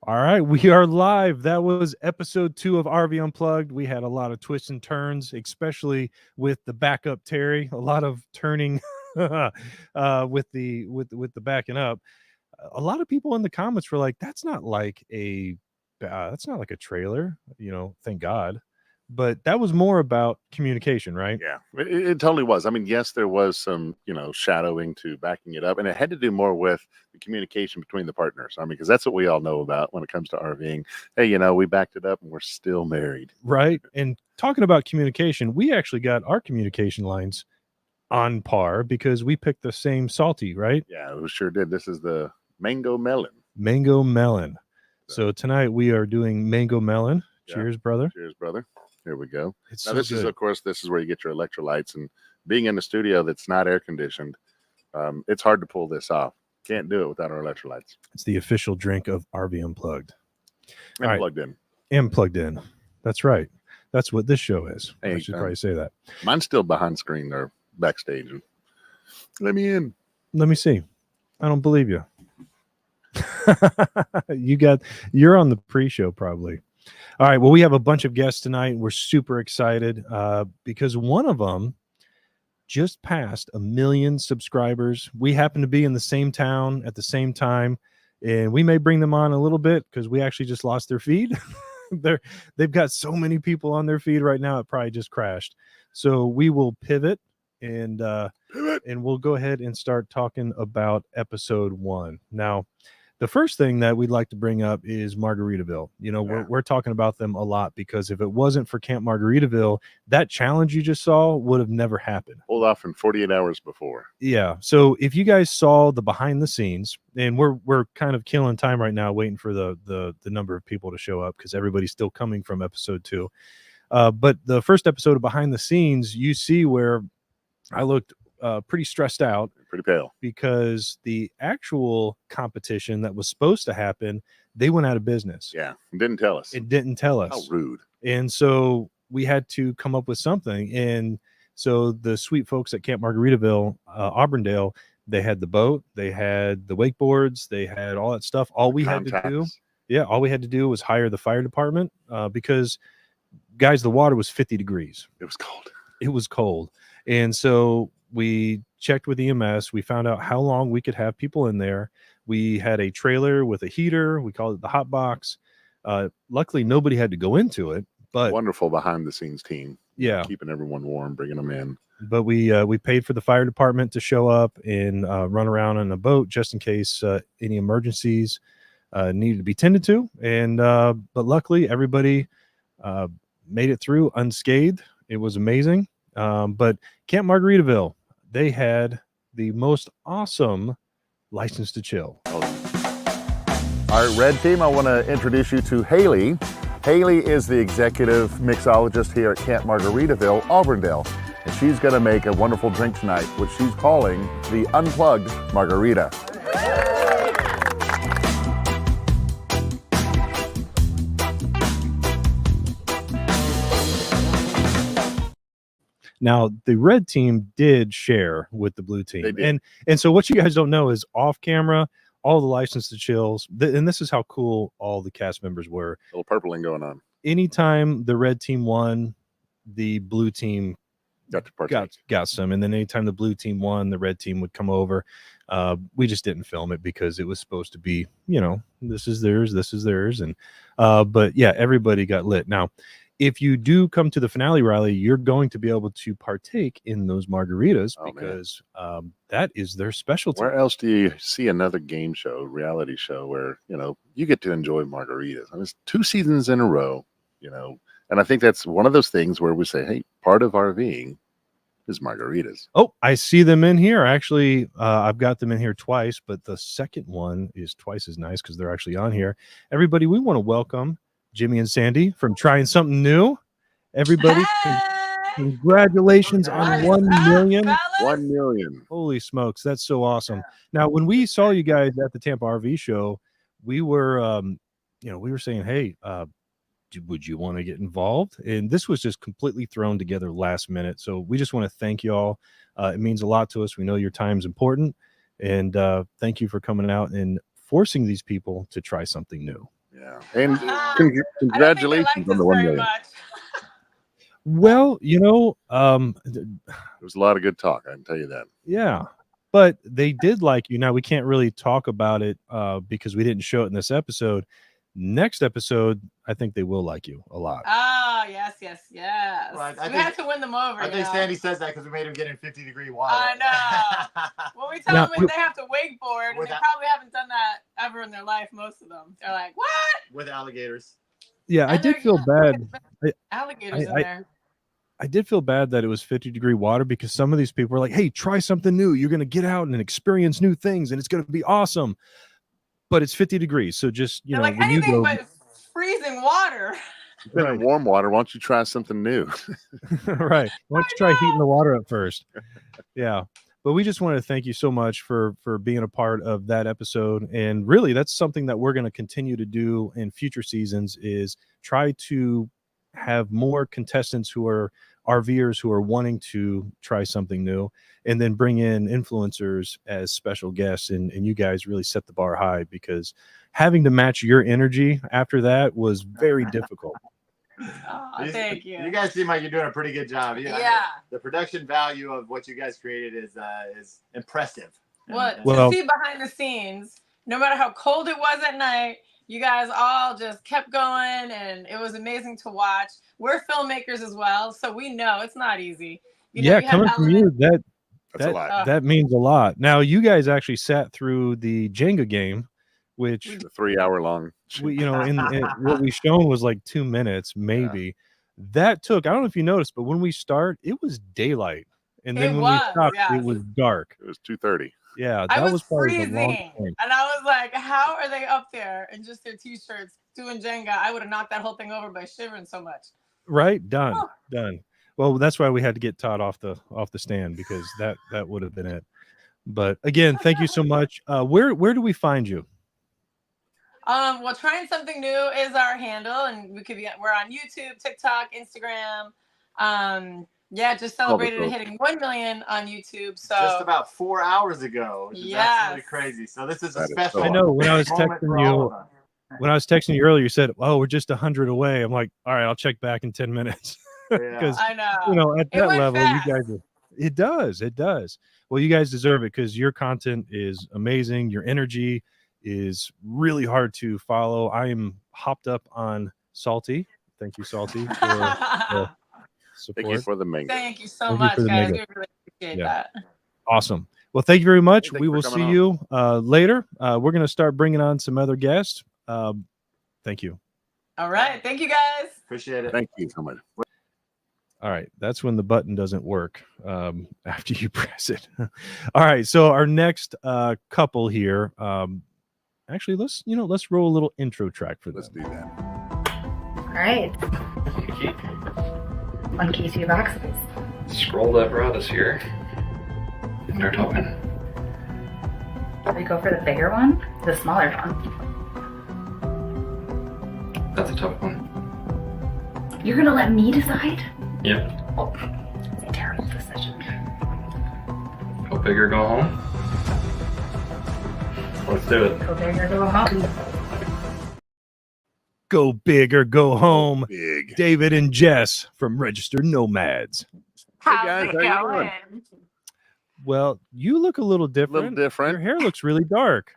All right, we are live. That was episode 2 of RV Unplugged. We had a lot of twists and turns, especially with the backup Terry. A lot of turning with the backing up. A lot of people in the comments were like, "That's not like a trailer." Thank God. But that was more about communication, right? Yeah, it totally was. I mean, yes, there was some, shadowing to backing it up, and it had to do more with the communication between the partners. I mean, because that's what we all know about when it comes to RVing. Hey, we backed it up and we're still married. Right. And talking about communication, we actually got our communication lines on par because we picked the same salty, right? Yeah, we sure did. This is the mango melon. Mango melon. So tonight we are doing mango melon. Yeah. Cheers, brother. Cheers, brother. Here we go. It's Now, so this is, good. of course, this is where you get your electrolytes. And being in a studio that's not air conditioned, it's hard to pull this off. Can't do it without our electrolytes. It's the official drink of RV Unplugged. And plugged in. And plugged in. That's right. That's what this show is. Hey, I should probably say that. Mine's still behind screen or backstage. Let me in. Let me see. I don't believe you. You're on the pre-show probably. All right. Well, we have a bunch of guests tonight. We're super excited because one of them just passed 1 million subscribers. We happen to be in the same town at the same time, and we may bring them on a little bit because we actually just lost their feed. They've got so many people on their feed right now. It probably just crashed. So we will pivot and we'll go ahead and start talking about episode 1. Now, the first thing that we'd like to bring up is Margaritaville. We're talking about them a lot because if it wasn't for Camp Margaritaville, that challenge you just saw would have never happened. Pulled off in 48 hours before. Yeah. So if you guys saw the behind the scenes, and we're kind of killing time right now, waiting for the number of people to show up because everybody's still coming from episode 2. But the first episode of behind the scenes, you see where I looked pretty stressed out, pretty pale, because the actual competition that was supposed to happen, they went out of business. Yeah, it didn't tell us. How rude. And so we had to come up with something. And so the sweet folks at Camp Margaritaville, Auburndale, they had the boat, they had the wakeboards, they had all that stuff. All we had to do was hire the fire department because, guys, the water was 50 degrees. It was cold. And so we checked with EMS. We found out how long we could have people in there. We had a trailer with a heater. We called it the hot box. Luckily, nobody had to go into it. But wonderful behind the scenes team. Yeah, keeping everyone warm, bringing them in. But we paid for the fire department to show up and run around on a boat just in case any emergencies needed to be tended to. And but luckily, everybody made it through unscathed. It was amazing. But Camp Margaritaville, they had the most awesome license to chill. All right, Red Team, I want to introduce you to Haley. Haley is the executive mixologist here at Camp Margaritaville, Auburndale. And she's going to make a wonderful drink tonight, which she's calling the Unplugged Margarita. Now, the red team did share with the blue team. They did. And so what you guys don't know is off camera, all the license to chills, and this is how cool all the cast members were. A little purpling going on. Anytime the red team won, the blue team got some. And then anytime the blue team won, the red team would come over. We just didn't film it because it was supposed to be, this is theirs. And but yeah, everybody got lit. Now, if you do come to the finale rally, you're going to be able to partake in those margaritas because that is their specialty. Where else do you see another game show, reality show where, you get to enjoy margaritas? I mean, it's 2 seasons in a row, and I think that's one of those things where we say, hey, part of RVing is margaritas. Oh, I see them in here. Actually, I've got them in here twice, but the second one is twice as nice because they're actually on here. Everybody, we want to welcome Jimmy and Sandy from Trying Something New. Everybody, congratulations on 1 million. 1 million. Holy smokes, that's so awesome. Now, when we saw you guys at the Tampa RV show, we were, we were saying, hey, would you want to get involved? And this was just completely thrown together last minute. So we just want to thank you all. It means a lot to us. We know your time's important. And thank you for coming out and forcing these people to try something new. Yeah. And I don't think they congratulations liked on us the 1 very million. much. Well, There was a lot of good talk, I can tell you that. yeah, but they did like you. Now we can't really talk about it because we didn't show it in this episode. Next episode, I think they will like you a lot. Oh, yes. Well, I We think- had to win them over. I think Sandy says that because we made him get in 50-degree water. I know. Well, we tell Now, them they have to wakeboard, and they Without- probably haven't done that ever in their life, most of them. They're like, what? With alligators. Yeah, I And did they're- feel yeah, bad. Alligators in I- there. I did feel bad that it was 50-degree water because some of these people were like, hey, try something new. You're going to get out and experience new things, and it's going to be awesome. But it's 50 degrees. So just, They're like, when you anything go. but freezing water. You've been in warm water. Why don't you try something new? Right. Why don't you try heating the water up first? Yeah. But we just want to thank you so much for being a part of that episode. And really, that's something that we're going to continue to do in future seasons is try to have more contestants who are RVers who are wanting to try something new, and then bring in influencers as special guests. And you guys really set the bar high because having to match your energy after that was very difficult. Oh, thank you. You guys seem like you're doing a pretty good job. Yeah. The production value of what you guys created is impressive. What Well- to see behind the scenes, no matter how cold it was at night, you guys all just kept going, and it was amazing to watch. We're filmmakers as well, so we know it's not easy. You Yeah, have coming from you, elements- That's a lot. that means a lot. Now, you guys actually sat through the Jenga game, which The 3-hour long. we, in what we shown was like 2 minutes, maybe. That took, I don't know if you noticed, but when we start, it was daylight. And then It when was, we stopped, yes. it was dark. It was 2:30. Yeah, I that was was probably the long freezing, point. and I was like, "How are they up there in just their t-shirts doing Jenga?" I would have knocked that whole thing over by shivering so much. Right? Done. Oh. Done. Well, that's why we had to get Todd off the stand because that would have been it. But again, thank you so much. Where do we find you? Well, trying something new is our handle, and we're on YouTube, TikTok, Instagram. Yeah, just celebrated cool. hitting 1 million on YouTube. So Just about 4 hours ago, which is Yes. absolutely crazy. So this is a That is special. so I know when I was moment for texting all of you, us. when I was texting you earlier, you said, "Oh, we're just 100 away." I'm like, "All right, I'll check back in 10 minutes." Yeah. Because I know. at It that went level, fast. you guys are, it does. Well, you guys deserve it because your content is amazing. Your energy is really hard to follow. I am hopped up on Salty. Thank you, Salty, for the support. Thank you for the mango. Thank you so Thank you much, for the guys. mega. We really appreciate Yeah. that. Awesome. Well, thank you very much. Thank We you for will coming see on. you later. We're going to start bringing on some other guests. Thank you. All right. Thank you, guys. Appreciate it. Thank you so much. All right, that's when the button doesn't work after you press it. All right, so our next couple here. Actually, let's roll a little intro track for Let's them. do that. All right. One key, 2 boxes. Scroll that bra this year. Start talking. Should we go for the bigger one? The smaller one? That's a tough one. You're gonna let me decide? Yep. Oh, it's a terrible decision. Go big or go home. Let's do it. Go big or go home. Go big or go home. Big. David and Jess from Registered Nomads. How's guys, it how you doing? going? Well, you look a little different. Your hair looks really dark.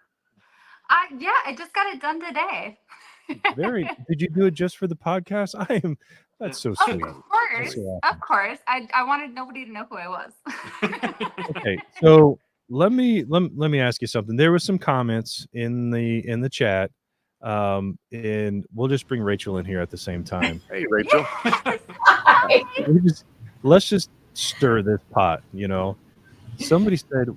Yeah, I just got it done today. Did you do it just for the podcast? That's so sweet. Of course, That's so awesome. of course. I wanted nobody to know who I was. Okay, so let me ask you something. There was some comments in the chat, and we'll just bring Rachel in here at the same time. Hey, Rachel. Let's just stir this pot. Somebody said,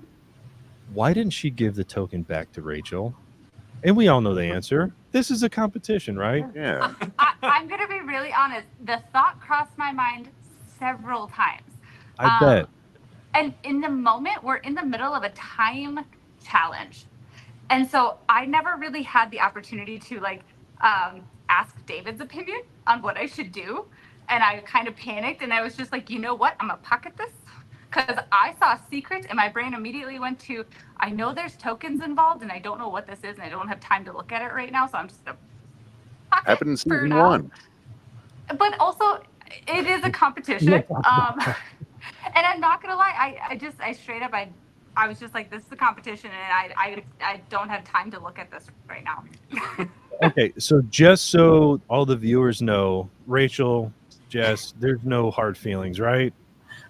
"Why didn't she give the token back to Rachel?" And we all know the answer. This is a competition, right? Yeah. I'm gonna be really honest. The thought crossed my mind several times. I bet. And in the moment, we're in the middle of a time challenge. And so I never really had the opportunity to ask David's opinion on what I should do. And I kind of panicked and I was just like, you know what? I'm gonna pocket this. Because I saw a secret and my brain immediately went to, I know there's tokens involved and I don't know what this is and I don't have time to look at it right now. So I'm just gonna Happened in for season now. 1. But also, it is a competition. And I'm not gonna lie, I straight up, I was just like, this is a competition, and I don't have time to look at this right now. Okay, so just so all the viewers know, Rachel, Jess, there's no hard feelings, right?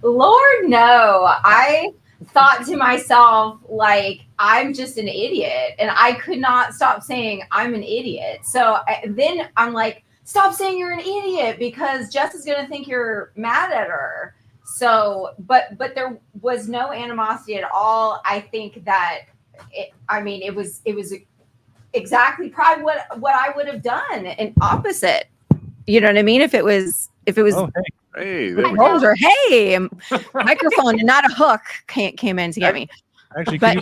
Lord, no. I thought to myself, like, I'm just an idiot. And I could not stop saying I'm an idiot. So then I'm like, stop saying you're an idiot because Jess is going to think you're mad at her. So, but there was no animosity at all. I think that, it was exactly probably what I would have done and opposite. You know what I mean? If it was, Oh, Hey, there we I go. told her, hey, microphone and not a hook came in to get me. actually, But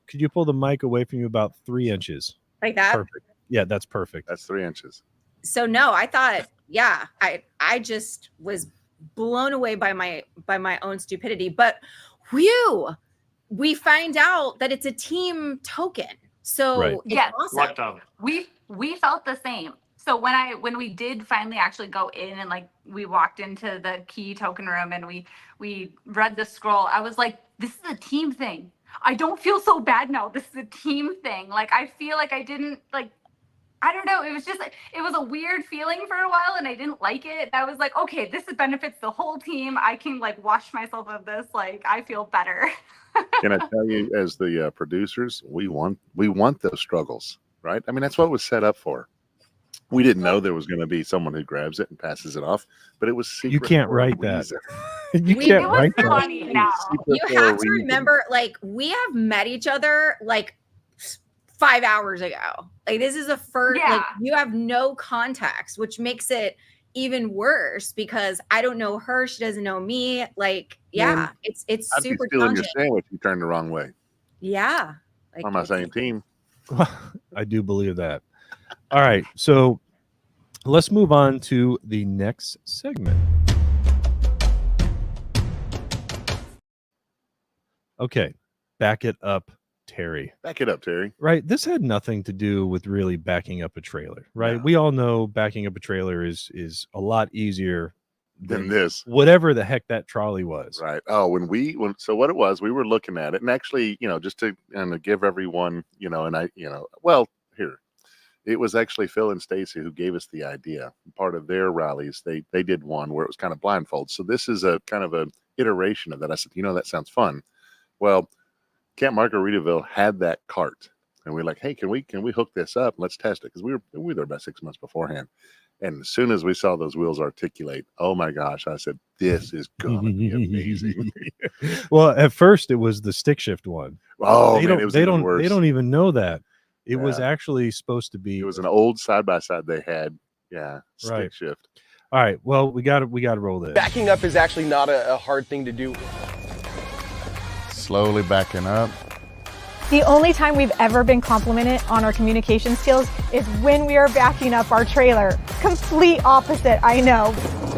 could you pull the mic away from you about 3 inches? like that. Perfect. Yeah, that's perfect. That's 3 inches. So no, I thought, yeah, I just was blown away by my own stupidity. But we find out that it's a team token. So Right. it's Yes. awesome. We felt the same. So when we did finally actually go in and like we walked into the key token room and we read the scroll, I was like, this is a team thing. I don't feel so bad now. This is a team thing. Like I feel like I didn't like, I don't know. It was just, it was a weird feeling for a while and I didn't like it. I was like, okay, this benefits the whole team. I can like wash myself of this. Like I feel better. Can I tell you, as the producers, we want those struggles, right? I mean, that's what it was set up for. We didn't know there was going to be someone who grabs it and passes it off, but it was secret. You can't for a write that. reason. You We- can't It was write that. funny now. You have to remember, like, we have met each other like 5 hours ago. Like this is the first, like Yeah. you have no context, which makes it even worse because I don't know her, she doesn't know me. Like, yeah, Man, it's I'd be super stealing your challenging. sandwich. You turned the wrong way. Yeah. Like, On my same team. I do believe that. All right, so let's move on to the next segment. Okay, back it up, Terry. Back it up, Terry. Right, this had nothing to do with really backing up a trailer, right? No. We all know backing up a trailer is a lot easier Than this. whatever the heck that trolley was. Right. Oh, so what it was, we were looking at it, and actually, just to give everyone, here, it was actually Phil and Stacy who gave us the idea. Part of their rallies, they did one where it was kind of blindfold. So this is a kind of an iteration of that. I said, that sounds fun. Well, Camp Margaritaville had that cart, and we're like, hey, can we hook this up? Let's test it because we were there about 6 months beforehand. And as soon as we saw those wheels articulate, oh my gosh, I said, this is going to be amazing. Well, at first it was the stick shift one. Oh, they man, it was even worse. They don't even know that. It was Yeah. actually supposed to be. It was an old side-by-side they had. Yeah, stick Right. shift. All right. Well, we got to roll this. Backing up is actually not a hard thing to do. Slowly backing up. The only time we've ever been complimented on our communication skills is when we are backing up our trailer. Complete opposite, I know.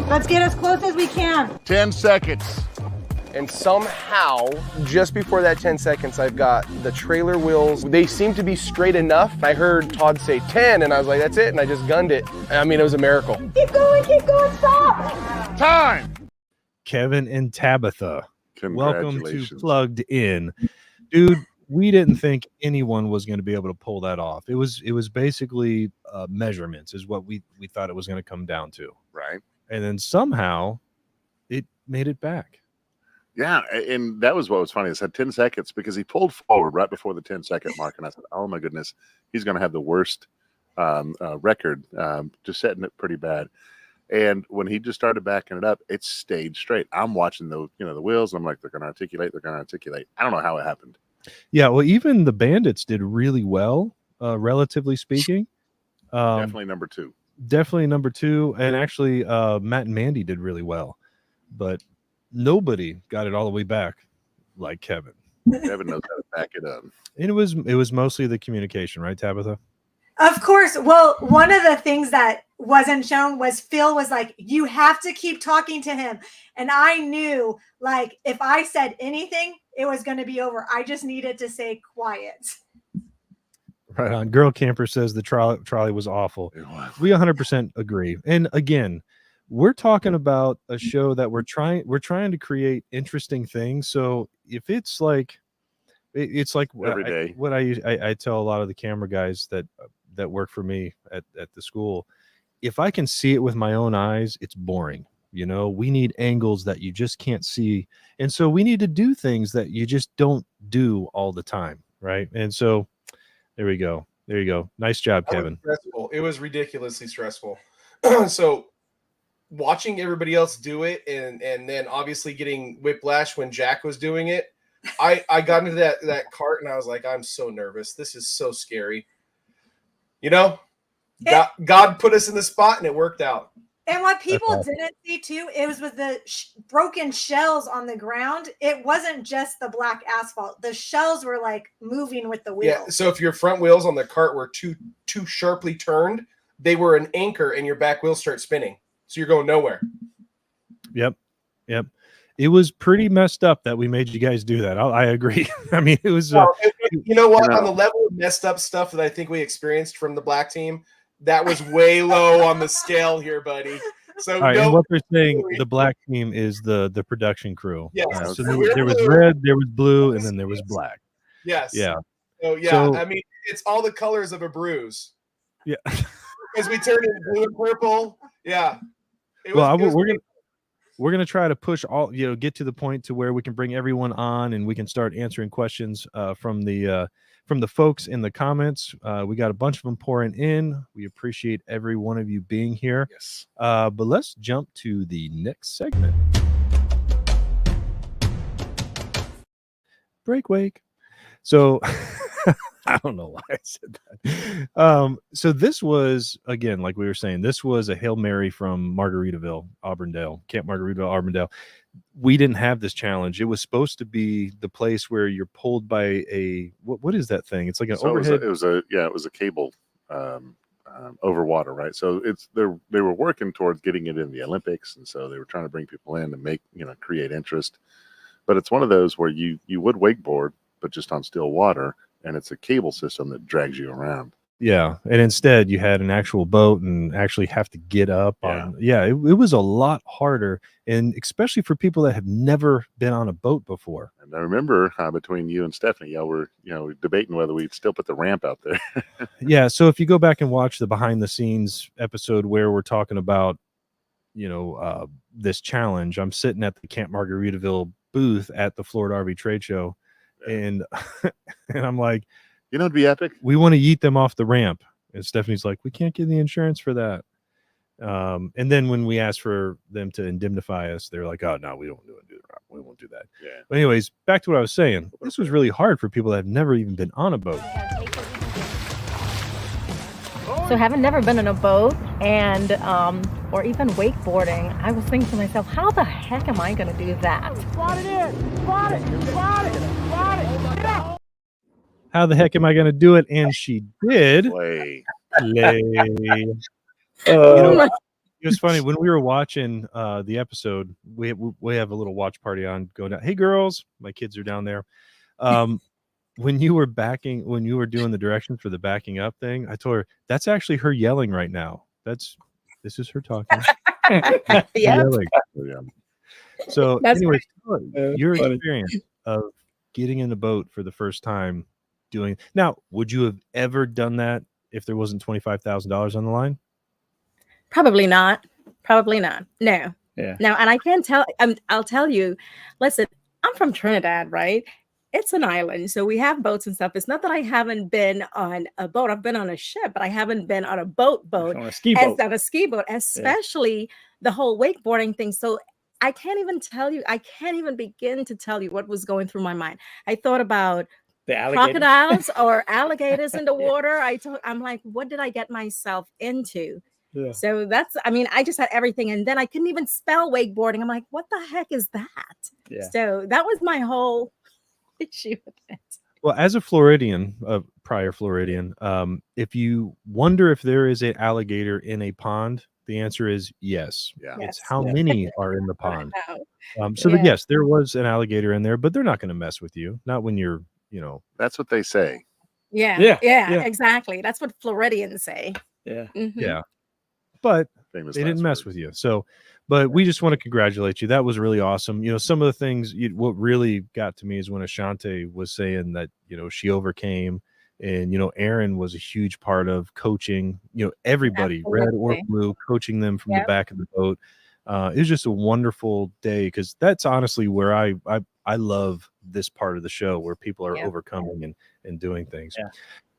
Let's get as close as we can. 10 seconds. And somehow, just before that 10 seconds, I've got the trailer wheels. They seem to be straight enough. I heard Todd say 10, and I was like, that's it, and I just gunned it. I mean, it was a miracle. Keep going, stop. Time. Kevin and Tabitha, welcome to Congratulations. Plugged In. Dude, we didn't think anyone was going to be able to pull that off. It was basically measurements is what we thought it was going to come down to. Right. And then somehow it made it back. Yeah, and that was what was funny. It said 10 seconds because he pulled forward right before the 10-second mark, and I said, oh my goodness, he's going to have the worst record, just setting it pretty bad. And when he just started backing it up, it stayed straight. I'm watching the wheels, and I'm like, they're going to articulate. I don't know how it happened. Yeah, well, even the Bandits did really well, relatively speaking. Definitely number two. Definitely number two. And actually, Matt and Mandy did really well. But nobody got it all the way back like Kevin. Kevin knows how to back it up. And it was mostly the communication, right, Tabitha? Of course. Well, one of the things that wasn't shown was Phil was like, you have to keep talking to him. And I knew, like, if I said anything, it was going to be over. I just needed to say quiet. Right on. Girl Camper says the trolley was awful. We 100% agree. And again, we're talking about a show that we're trying to create interesting things. So if it's like it's like Every day. what I tell a lot of the camera guys that work for me at the school, if I can see it with my own eyes, it's boring. You know, we need angles that you just can't see. And so we need to do things that you just don't do all the time. Right. And so there we go. There you go. Nice job, Kevin. Stressful. It was ridiculously stressful. So watching everybody else do it and then obviously getting whiplash when Jack was doing it, I got into that cart and I was like, I'm so nervous. This is so scary. You know, God put us in the spot and it worked out. And what people didn't see too, it was with the broken shells on the ground. It wasn't just the black asphalt. The shells were like moving with the wheels. Yeah. So if your front wheels on the cart were too sharply turned, they were an anchor and your back wheels start spinning. So you're going nowhere. Yep. It was pretty messed up that we made you guys do that. I agree. I mean, it was. You know what? On the level of messed up stuff that I think we experienced from the black team, that was way low on the scale here, buddy. So all right, and what they're saying, the black team is the production crew. Yes. So there was red, there was blue, and then there was black. Yes. Yeah. So I mean, it's all the colors of a bruise. Yeah. Because we turned it blue and purple. Yeah. We're gonna try to push all, get to the point to where we can bring everyone on and we can start answering questions from the folks in the comments. We got a bunch of them pouring in. We appreciate every one of you being here. Yes. But let's jump to the next segment. Break wake. So I don't know why I said that. So this was, again, like we were saying, this was a Hail Mary from Margaritaville, Auburndale, Camp Margaritaville, Auburndale. We didn't have this challenge. It was supposed to be the place where you're pulled by a what is that thing? It's like an overhead. It was a cable over water, right? So they were working towards getting it in the Olympics, and so they were trying to bring people in to make create interest. But it's one of those where you would wakeboard, but just on still water, and it's a cable system that drags you around. Yeah, and instead you had an actual boat and actually have to get up on. Yeah, it was a lot harder, and especially for people that have never been on a boat before. And I remember between you and Stephanie, y'all were debating whether we'd still put the ramp out there. Yeah, so if you go back and watch the behind the scenes episode where we're talking about this challenge, I'm sitting at the Camp Margaritaville booth at the Florida RV Trade Show, and I'm like, it'd be epic. We want to yeet them off the ramp. And Stephanie's like, we can't get the insurance for that. And then when we asked for them to indemnify us, they're like, oh, no, we won't do that. Yeah. But anyways, back to what I was saying. This was really hard for people that have never even been on a boat. So having never been on a boat and or even wakeboarding, I was thinking to myself, how the heck am I going to do that? Spot it in! Spot it! Spot it! Spot it! Get out! How the heck am I going to do it? And she did. Play. It was funny when we were watching the episode. We have a little watch party on going down. Hey girls, my kids are down there. When you were doing the directions for the backing up thing, I told her that's actually her yelling right now. This is her talking. Yelling. Yeah. So anyways, your funny. experience of getting in a boat for the first time. Now, would you have ever done that if there wasn't $25,000 on the line? Probably not. No. Yeah. No, and I can tell. I'll tell you. Listen, I'm from Trinidad, right? It's an island, so we have boats and stuff. It's not that I haven't been on a boat. I've been on a ship, but I haven't been on a boat. On a ski boat. On a ski boat, especially the whole wakeboarding thing. So I can't even tell you. I can't even begin to tell you what was going through my mind. I thought about crocodiles or alligators in the water. I'm like, what did I get myself into? Yeah. So I just had everything. And then I couldn't even spell wakeboarding. I'm like, what the heck is that? Yeah. So that was my whole issue with it. Well, as a Floridian, prior Floridian, if you wonder if there is an alligator in a pond, the answer is yes. Yeah. It's how many are in the pond. Yes, there was an alligator in there, but they're not going to mess with you. Not when you're, That's what they say. Yeah, exactly. That's what Floridians say. Yeah. Yeah. But Famous they didn't last mess words. with you. So, but we just want to congratulate you. That was really awesome. Some of the things, what really got to me is when Ashanti was saying that, she overcame, and, Aaron was a huge part of coaching, everybody, red or blue, coaching them from the back of the boat. It was just a wonderful day, because that's honestly where I love this part of the show, where people are overcoming and doing things. Yeah.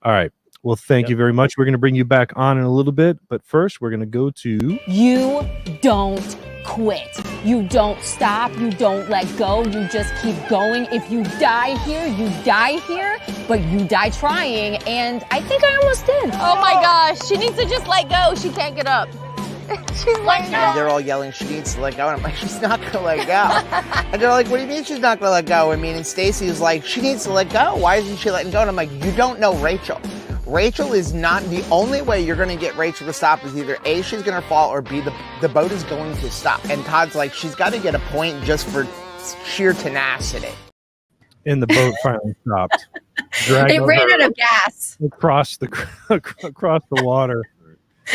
All right. Well, thank you very much. We're going to bring you back on in a little bit, but first we're going to go to... You don't quit. You don't stop. You don't let go. You just keep going. If you die here, you die here, but you die trying, and I think I almost did. Oh my gosh, she needs to just let go. She can't get up. She's like, no. They're all yelling, she needs to let go. And I'm like, she's not going to let go. And they're like, what do you mean she's not going to let go? And Stacy was like, she needs to let go. Why isn't she letting go? And I'm like, you don't know Rachel. Rachel is not the only way you're going to get Rachel to stop is either A, she's going to fall, or B, the boat is going to stop. And Todd's like, she's got to get a point just for sheer tenacity. And the boat finally stopped. It ran out of gas. Across the water.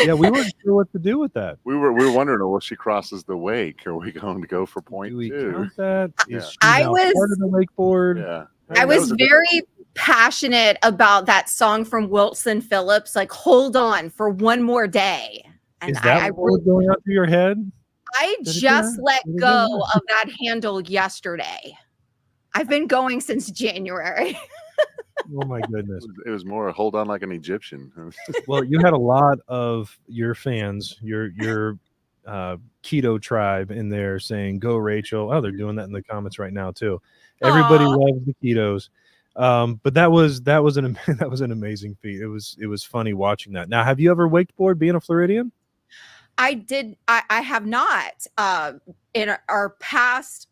Yeah, we weren't sure what to do with that. We were wondering, well, she crosses the wake. Are we going to go for point two? Count that? Yeah. I was part of the wakeboard. Yeah. I was very passionate about that song from Wilson Phillips, like "Hold On for One More Day." And Is that what was going on through your head? I just let go of that handle yesterday. I've been going since January. Oh my goodness. It was more hold on like an Egyptian. Well, you had a lot of your fans, your keto tribe in there saying, go Rachel. Oh, they're doing that in the comments right now too. Everybody loves the ketos. But that was an amazing feat. It was funny watching that. Now, have you ever wakeboard being a Floridian? I did. I have not. In our past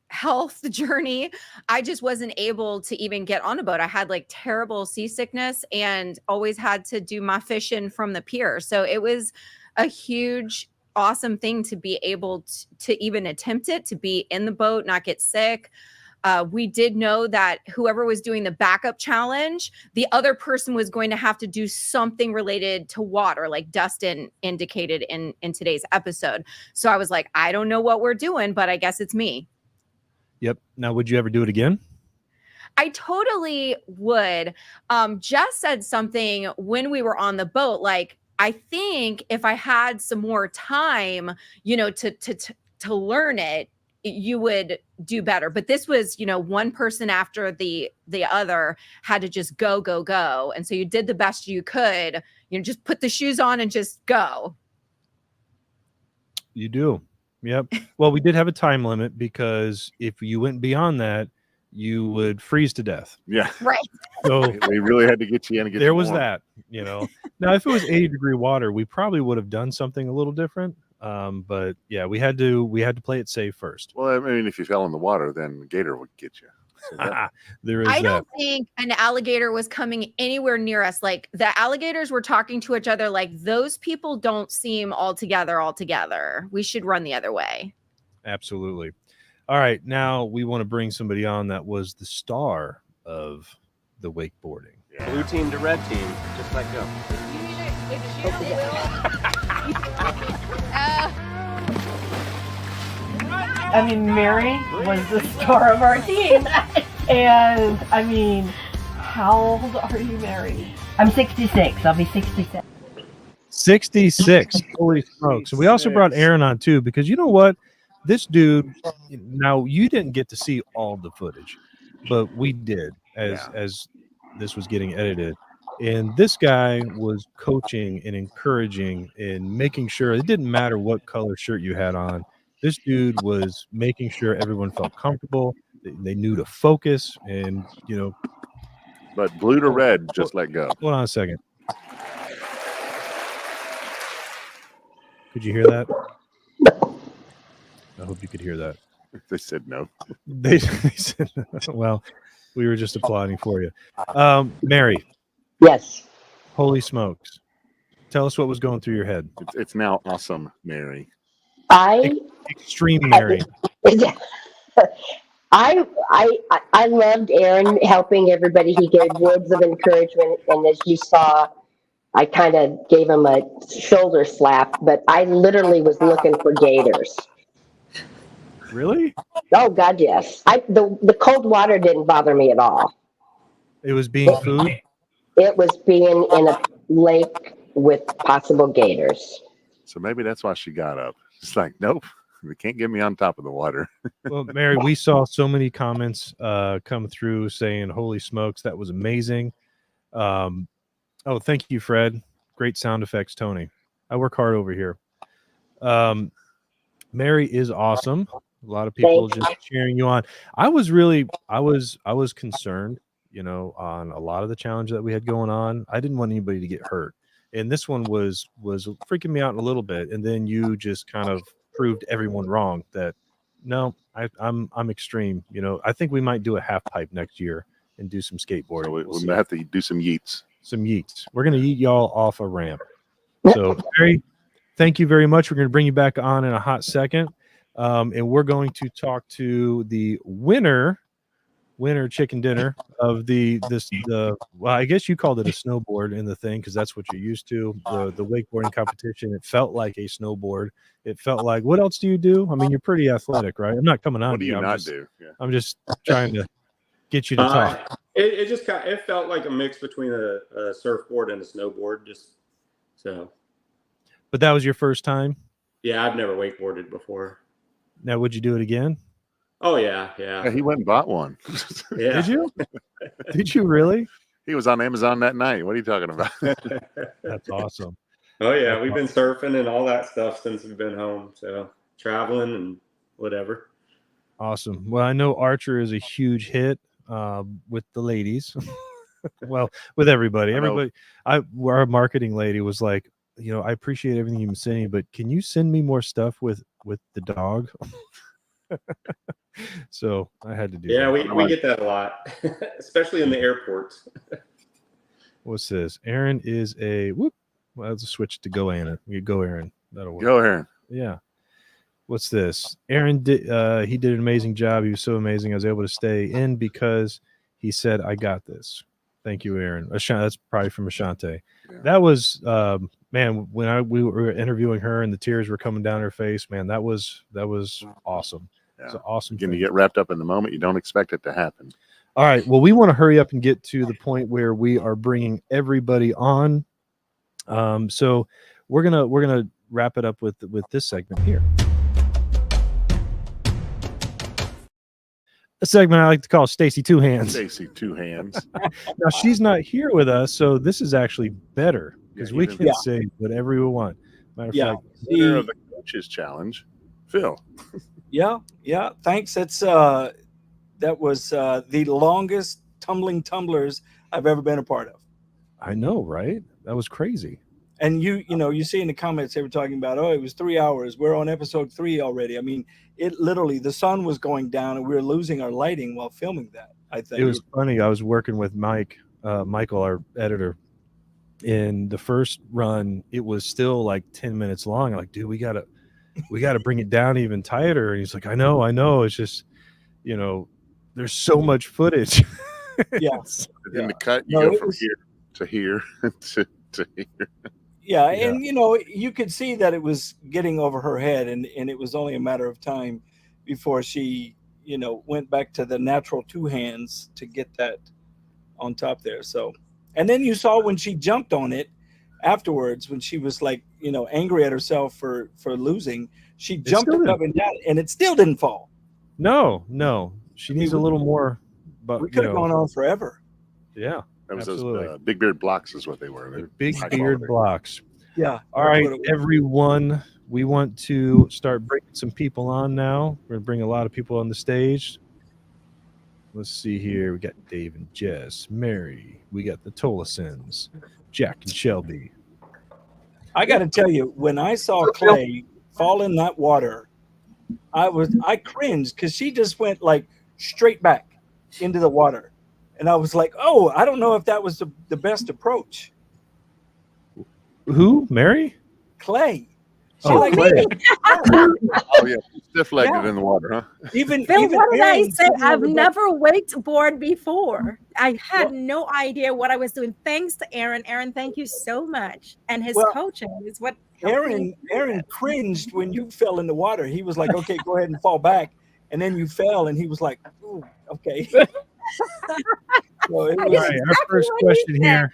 health journey, I just wasn't able to even get on a boat. I had terrible seasickness and always had to do my fishing from the pier. So it was a huge, awesome thing to be able to even attempt it, to be in the boat, not get sick. We did know that whoever was doing the backup challenge, the other person was going to have to do something related to water, like Dustin indicated in today's episode. So I was like, I don't know what we're doing, but I guess it's me. Yep. Now, would you ever do it again? I totally would. Jess said something when we were on the boat, I think if I had some more time, to learn it, you would do better. But this was, one person after the other had to just go. And so you did the best you could, just put the shoes on and just go. You do. Yep. Well, we did have a time limit because if you went beyond that, you would freeze to death. Yeah. Right. So we really had to get you in and get there you was warm. that, Now, if it was 80-degree water, we probably would have done something a little different. But yeah, we had to play it safe first. Well, I mean, if you fell in the water, then the gator would get you. So there is I that. don't think an alligator was coming anywhere near us. The alligators were talking to each other. Those people don't seem all together. We should run the other way. Absolutely. All right. Now we want to bring somebody on that was the star of the wakeboarding. Yeah. Blue team to red team, just let go. Mary was the star of our team. And how old are you, Mary? I'm 66. I'll be 67. 66. Holy smokes. So we also brought Aaron on too, because you know what? This dude, now you didn't get to see all the footage, but we did as this was getting edited. And this guy was coaching and encouraging and making sure it didn't matter what color shirt you had on. This dude was making sure everyone felt comfortable. They knew to focus and, But blue to red, just let go. Hold on a second. Could you hear that? I hope you could hear that. They said no. They said, well, we were just applauding for you. Mary. Yes. Holy smokes. Tell us what was going through your head. It's now awesome, Mary. I Extreme Mary. I loved Aaron helping everybody. He gave words of encouragement, and as you saw, I kind of gave him a shoulder slap, but I literally was looking for gators. Really? Oh God, yes. The cold water didn't bother me at all. It was being food? It was being in a lake with possible gators. So maybe that's why she got up. It's like, nope, they can't get me on top of the water. Well, Mary, we saw so many comments come through saying, holy smokes, that was amazing. Oh, thank you, Fred. Great sound effects, Tony. I work hard over here. Mary is awesome. A lot of people just cheering you on. I was concerned, on a lot of the challenge that we had going on. I didn't want anybody to get hurt. And this one was freaking me out a little bit. And then you just kind of proved everyone wrong that no, I'm extreme. I think we might do a half pipe next year and do some skateboarding. So we might have to do some yeets. We're going to yeet y'all off a ramp. So, Mary, thank you very much. We're going to bring you back on in a hot second. And we're going to talk to the winner chicken dinner of well, I guess you called it a snowboard in the thing, because that's what you're used to. The wakeboarding competition, it felt like a snowboard. It felt like, what else do you do? I mean, you're pretty athletic, right? I'm not coming on. What do you not do? Yeah. I'm just trying to get you to talk. It just it felt like a mix between a surfboard and a snowboard. But that was your first time? Yeah, I've never wakeboarded before. Now, would you do it again? Oh yeah. He went and bought one. Yeah. Did you? Did you really? He was on Amazon that night. What are you talking about? That's awesome. Oh yeah, we've been surfing and all that stuff since we've been home. So traveling and whatever. Awesome. Well, I know Archer is a huge hit with the ladies. Well, with everybody. Our marketing lady was like, I appreciate everything you've been saying, but can you send me more stuff with the dog? So I had to do that. Yeah, we get that a lot, especially in the airports. What's this? Aaron is a whoop. Well, let's switch to go Aaron. You go Aaron. That'll work. Go Aaron. Yeah. What's this? Aaron did he did an amazing job. He was so amazing. I was able to stay in because he said, I got this. Thank you, Aaron. That's probably from Ashanti. Yeah. That was man, when we were interviewing her and the tears were coming down her face, man, that was awesome. Yeah. It's an awesome thing. You get wrapped up in the moment, you don't expect it to happen. All right. Well, we want to hurry up and get to the point where we are bringing everybody on. So we're gonna wrap it up with this segment here. A segment I like to call Stacy Two Hands. Stacy Two Hands. Now she's not here with us, so this is actually better because we can say whatever we want. Matter of fact, winner of the coaches challenge, Phil. Yeah. Thanks. That's that was the longest tumbling tumblers I've ever been a part of. I know, right? That was crazy. And you see in the comments they were talking about, it was 3 hours. We're on episode 3 already. I mean, it literally, the sun was going down and we were losing our lighting while filming that. I think it was funny. I was working with Michael, our editor. In the first run, it was still like 10 minutes long. I'm like, dude, we gotta bring it down even tighter. And he's like, I know. It's just, there's so much footage. Yes. In the cut, you go from here to here to here. Yeah, and you could see that it was getting over her head, and it was only a matter of time before she, went back to the natural two hands to get that on top there. So, and then you saw when she jumped on it afterwards, when she was like, angry at herself for losing, she jumped up and down, and it still didn't fall. No, she needs a little more. But we could have gone on forever. Yeah. That was those big beard blocks is what they were. The big beard blocks. Yeah. All right, everyone. We want to start bringing some people on now. We're going to bring a lot of people on the stage. Let's see here. We got Dave and Jess, Mary. We got the Tolasons, Jack and Shelby. I got to tell you, when I saw Clay fall in that water, I cringed because she just went like straight back into the water. And I was like, I don't know if that was the best approach. Who? Mary? Clay. Clay. Oh yeah, stiff-legged Yeah. in the water, huh? Even Phil, even what did I Aaron say? sitting on I've the back- never wakeboard before. I had no idea what I was doing. Thanks to Aaron. Aaron, thank you so much. And his Well, coaching is what helped me. Aaron cringed when you fell in the water. He was like, "Okay, go ahead and fall back," and then you fell, and he was like, "Ooh, okay." So it All was, right, our first question here.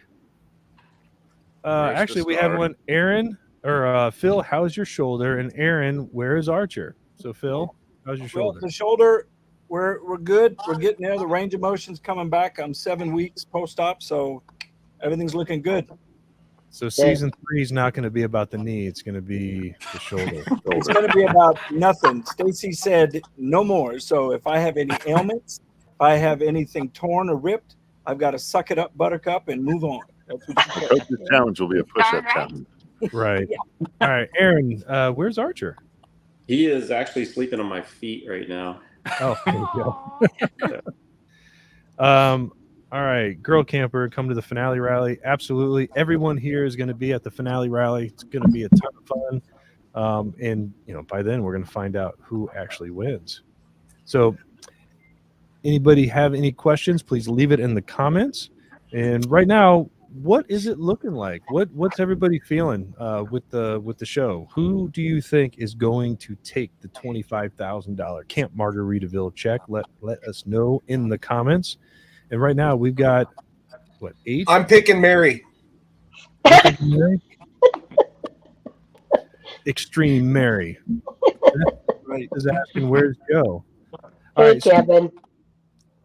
Actually, we have one. Aaron or Phil, how's your shoulder? And Aaron, where is Archer? So Phil, how's your well, shoulder? the shoulder, we're good. We're getting there. The range of motion's coming back. I'm 7 weeks post-op, so everything's looking good. So season 3 is not going to be about the knee; it's going to be the shoulder. It's going to be about nothing. Stacy said no more. So if I have any ailments, if I have anything torn or ripped, I've got to suck it up, buttercup, and move on. That's what she said. Hope the challenge will be a push-up challenge. Right. All right, Aaron, where's Archer? He is actually sleeping on my feet right now. Oh, there you go. All right, girl camper, come to the finale rally. Absolutely, everyone here is going to be at the finale rally. It's going to be a ton of fun, and by then we're going to find out who actually wins. So, anybody have any questions? Please leave it in the comments. And right now, what is it looking like? What's everybody feeling with the show? Who do you think is going to take the $25,000 Camp Margaritaville check? Let us know in the comments. And right now we've got 8? I'm picking Mary. Mary? Extreme Mary. Right. Is asking where's Joe? All Hey, right, Kevin.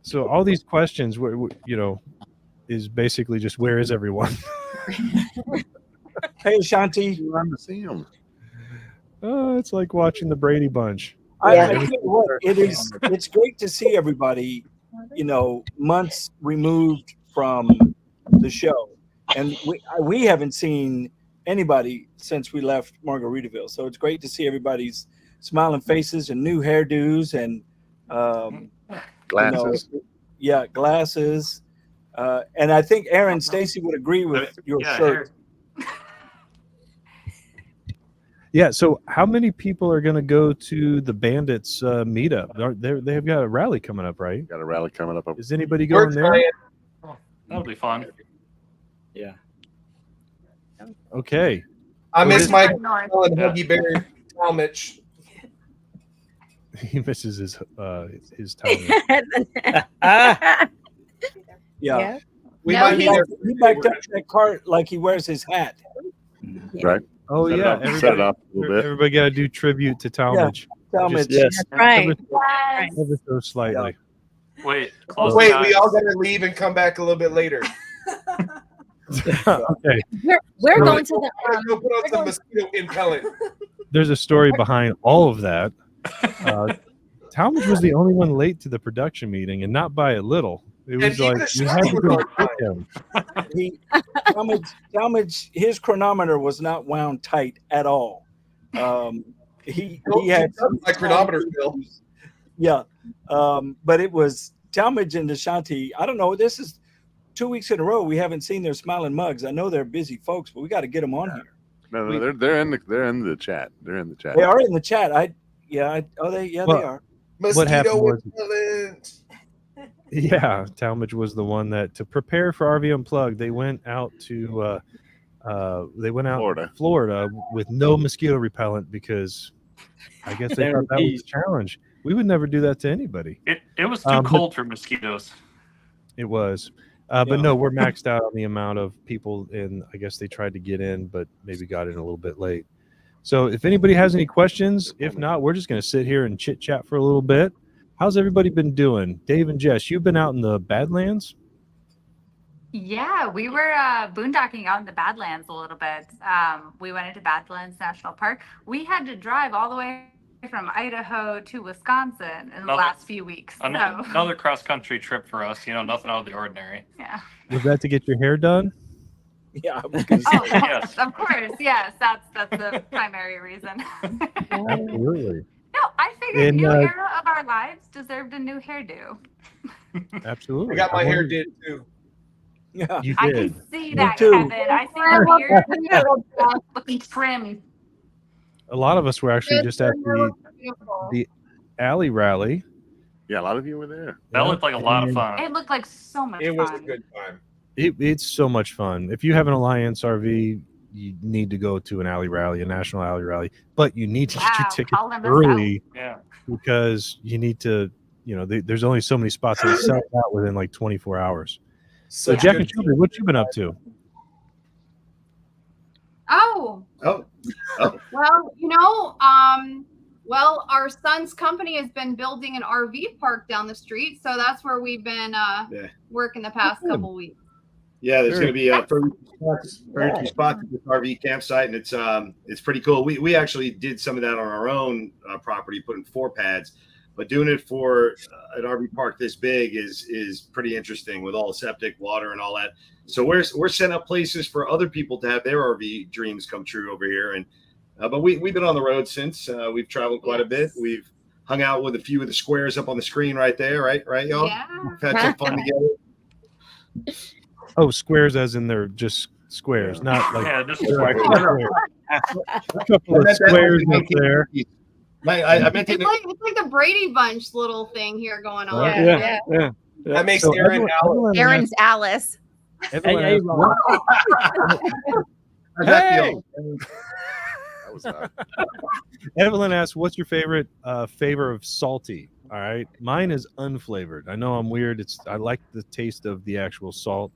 so all these questions, is basically just where is everyone? Hey, Ashanti. I'm to see him. Oh, it's like watching the Brady Bunch. I tell you what, it's great to see everybody, months removed from the show. And we haven't seen anybody since we left Margaritaville. So it's great to see everybody's smiling faces and new hairdos and Glasses. Glasses. And I think Aaron, Stacy would agree with your shirt. Yeah. So, how many people are going to go to the Bandits meetup? They've got a rally coming up, right? Got a rally coming up. Is anybody going there? That'll be fun. Yeah. Okay. I miss my and Yeah. Huggy Bear Talmage. He misses his time. Yeah. We No, might be there. He backed up that cart like he wears his hat. Right. Oh Set it yeah, up- set it up a little bit. Everybody got to do tribute to Talmage. Talmage. Just Yes. ever so slightly. Wait, close Wait, the we eyes. all gotta leave and come back a little bit later. Okay. We're So- going to the. Go put on some mosquito repellent. There's a story behind all of that. Talmage was the only one late to the production meeting, and not by a little. It was even like the we had to show go was get him. Talmage, his chronometer was not wound tight at all. He had my chronometer, Phil. Yeah, but it was Talmage and Ashanti. I don't know. This is 2 weeks in a row we haven't seen their smiling mugs. I know they're busy folks, but we got to get them on here. No, they're in the chat. They're in the chat. They are in the chat. They are. What Mosquito happened was- repellent. Yeah, Talmage was the one that to prepare for RV Unplugged. They went out to Florida with no mosquito repellent because I guess they thought that was a challenge. We would never do that to anybody. It was too cold for mosquitoes. It was. But no, we're maxed out on the amount of people, and I guess they tried to get in, but maybe got in a little bit late. So if anybody has any questions, if not, we're just going to sit here and chit chat for a little bit. How's everybody been doing? Dave and Jess, you've been out in the Badlands? Yeah, we were boondocking out in the Badlands a little bit. We went into Badlands National Park. We had to drive all the way from Idaho to Wisconsin in the last few weeks. So. Another cross-country trip for us. Nothing out of the ordinary. Yeah. Was that to get your hair done? Yeah, Yes. Of course. Yes, that's the primary reason. Absolutely. No, I figured And, new era of our lives deserved a new hairdo. Absolutely. I got my I hair wonder- did too. Yeah, You I did. can see Me that, too. Kevin. I see your beard looking trim. A lot of us were actually Yes, just at beautiful. the alley rally. Yeah, a lot of you were there. That looked like a lot of fun. It looked like so much It fun. was a good time. It's so much fun. If you have an Alliance RV, you need to go to an alley rally, a national alley rally, but you need to get your tickets early because you need to, there's only so many spots that sell out within like 24 hours. So Jack and Shelby, what you been up to? Oh. Oh. Well, well, our son's company has been building an RV park down the street, so that's where we've been working the past couple weeks. Yeah, there's going to be 32 spots at this RV campsite, and it's pretty cool. We actually did some of that on our own property, putting 4 pads, but doing it for an RV park this big is pretty interesting with all the septic, water, and all that. So we're setting up places for other people to have their RV dreams come true over here, and but we've been on the road since. We've traveled quite a bit. We've hung out with a few of the squares up on the screen right there, right, y'all? Yeah. We've had some fun together. Oh, squares as in they're just squares, not like just squares. A couple of squares up there. I meant It's like the Brady Bunch little thing here going on. Yeah. That makes So Aaron everyone- Aaron's Alice. everyone Hey, asked, what- How's that Hey! feel? That was not. Evelyn asked, "What's your favorite flavor of salty?" All right, mine is unflavored. I know I'm weird. I like the taste of the actual salt.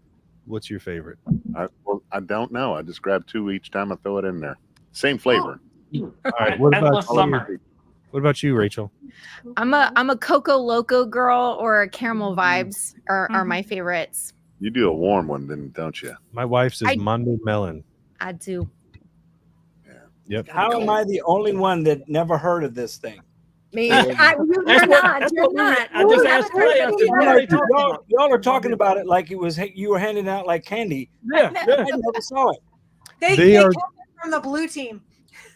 What's your favorite? I don't know. I just grab 2 each time I throw it in there. Same flavor. All right, what about Endless summer. What about you, Rachel? I'm a Coco Loco girl, or caramel vibes are my favorites. You do a warm one, then, don't you? My wife says I- Mondo melon. I do. Yep. How am I the only one that never heard of this thing? Me. That's what- You're not. I just asked Clay. I said, Right. y'all are talking about it like it was you were handing out like candy. Yeah, I never saw it. They are- came from the blue team.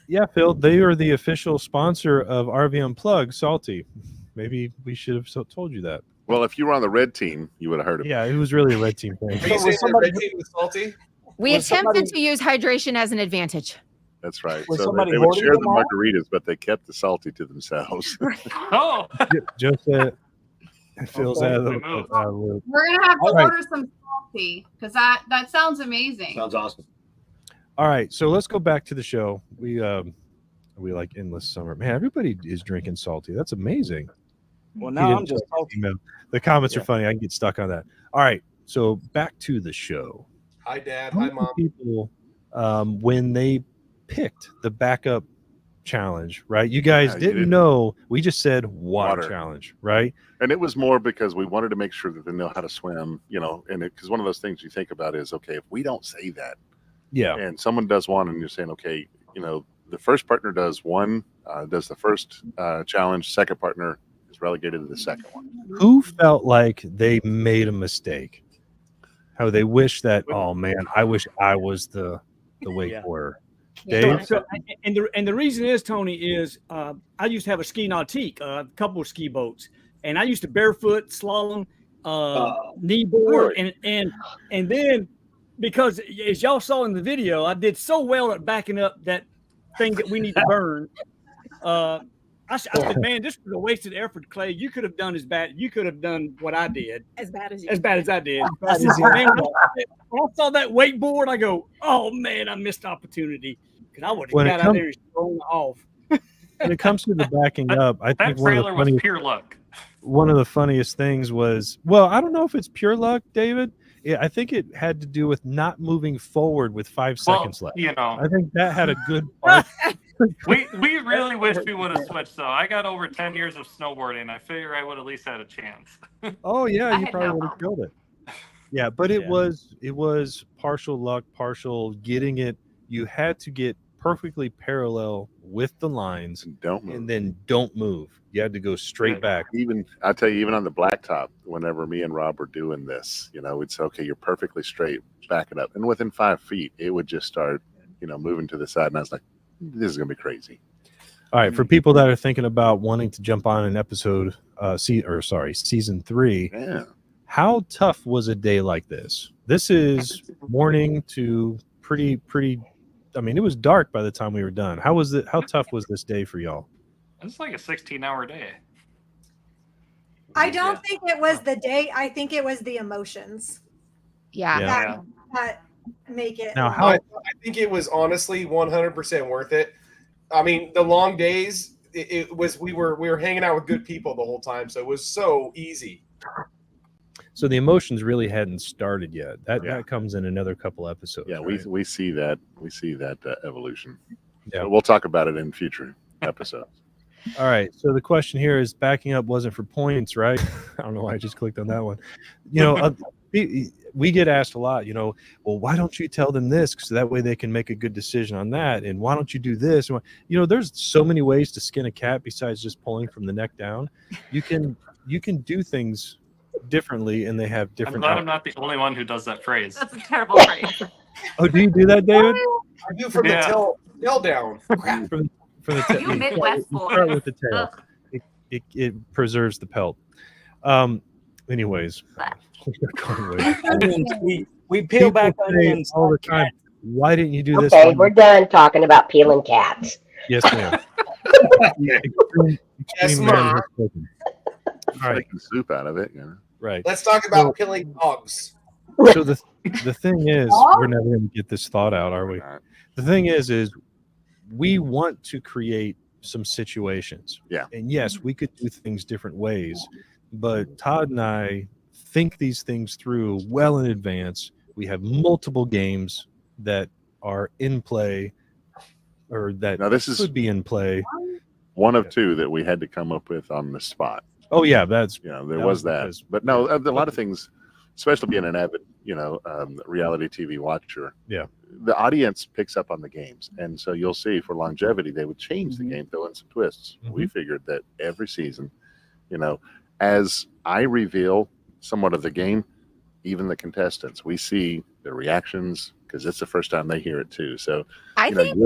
Yeah, Phil, they are the official sponsor of RV Unplugged. Salty. Maybe we should have told you that. Well, if you were on the red team, you would have heard of it. Yeah, it was really a red team thing. Are you saying the red team was salty? We Was attempted somebody- to use hydration as an advantage. That's right. Was So somebody they would hoarding share the them all? margaritas, but they kept the salty to themselves. Oh, Just Phil's out of the move. loop. We're gonna have to All right. order some salty because that sounds amazing. Sounds awesome. All right, so let's go back to the show. We like endless summer. Man, everybody is drinking salty. That's amazing. Well, He now didn't I'm just put the email. The comments Yeah. are funny. I can get stuck on that. All right, so back to the show. Hi, Dad. How Hi, many Mom. people, when they picked the backup challenge, right? You guys Yeah, you didn't didn't. know. We just said water Water. challenge, right? And it was more because we wanted to make sure that they know how to swim, and because one of those things you think about is, okay, if we don't say that, Yeah. and someone does one, and you're saying, okay, the first partner does one, does the first challenge, second partner is relegated to the second one. Who felt like they made a mistake? How they wish that, oh man, I wish I was the wakeboarder. Dave? So, and the reason is, Tony, is I used to have a ski nautique, a couple of ski boats, and I used to barefoot, slalom, knee board, and then because as y'all saw in the video, I did so well at backing up that thing that we need to burn. I said, man, this was a wasted effort, Clay. You could have done as bad. You could have done what I did. As bad as you. As bad as I did. I said, man, when I saw that wakeboard, I go, oh man, I missed opportunity because I would have When it got out there and thrown off. When it comes to the backing up, I that think one of trailer the was funniest, pure luck. one of the funniest things was, well, I don't know if it's pure luck, David. Yeah, I think it had to do with not moving forward with 5 seconds left. I think that had a good part. we really wish we would have switched though. I got over 10 years of snowboarding. I figure I would at least had a chance. Oh yeah, I you had probably no would have killed it. Yeah, but it was partial luck, partial getting it. You had to get perfectly parallel with the lines, and then don't move. You had to go straight back. Even I tell you, even on the blacktop, whenever me and Rob were doing this, it's okay. You're perfectly straight, back it up, and within 5 feet, it would just start, moving to the side, and I was like, this is gonna be crazy. All right, for people that are thinking about wanting to jump on an episode, season 3. Yeah. How tough was a day like this? This is morning to pretty I mean, it was dark by the time we were done. How was it? How tough was this day for y'all? It's like a 16-hour day. I don't think it was the day. I think it was the emotions. That make it. Now, I think it was honestly 100% worth it. I mean, the long days, it was we were hanging out with good people the whole time, so it was so easy. So the emotions really hadn't started yet. That comes in another couple episodes. Yeah, right? we see that evolution. Yeah. So we'll talk about it in future episodes. All right. So the question here is, backing up wasn't for points, right? I don't know why I just clicked on that one. You know, we get asked a lot, you know, well, why don't you tell them this? So that way they can make a good decision on that. And why don't you do this? You know, there's so many ways to skin a cat besides just pulling from the neck down. You can do things differently, and they have different. I'm glad I'm not the only one who does that phrase. That's a terrible phrase. Oh, do you do that, David? I do from the tail down. From the tail. You Midwest You boy. start with the tail. It preserves the pelt. Anyways, we peel back onions all the time. Why didn't you do this? Okay, we're done talking about peeling cats. Yes, ma'am. Yes, ma'am. All right. Making soup out of it, you know. Right. Let's talk about killing dogs. So the thing is, we're never going to get this thought out, are we? The thing is we want to create some situations. Yeah. And yes, we could do things different ways, but Todd and I think these things through well in advance. We have multiple games that are in play, or that could be in play. One of two that we had to come up with on the spot. Oh yeah, that's there was that. But no, a lot of things, especially being an avid, reality TV watcher. Yeah. The audience picks up on the games, and so you'll see for longevity they would change the game, throw in some twists. We figured that every season, as I reveal somewhat of the game, even the contestants, we see the reactions because it's the first time they hear it too. So I think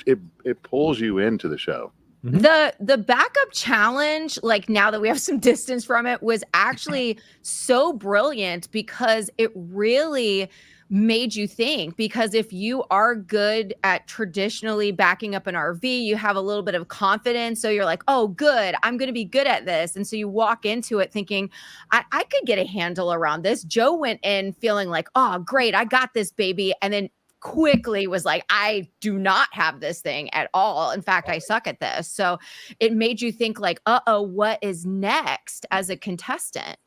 it pulls you into the show. the backup challenge, like now that we have some distance from it, was actually so brilliant because it really made you think. Because if you are good at traditionally backing up an RV, you have a little bit of confidence, so you're like, oh good, I'm going to be good at this. And so you walk into it thinking, I could get a handle around this. Joe went in feeling like, oh great, I got this, baby, and then quickly was like, I do not have this thing at all. In fact, I suck at this. So it made you think like, what is next as a contestant?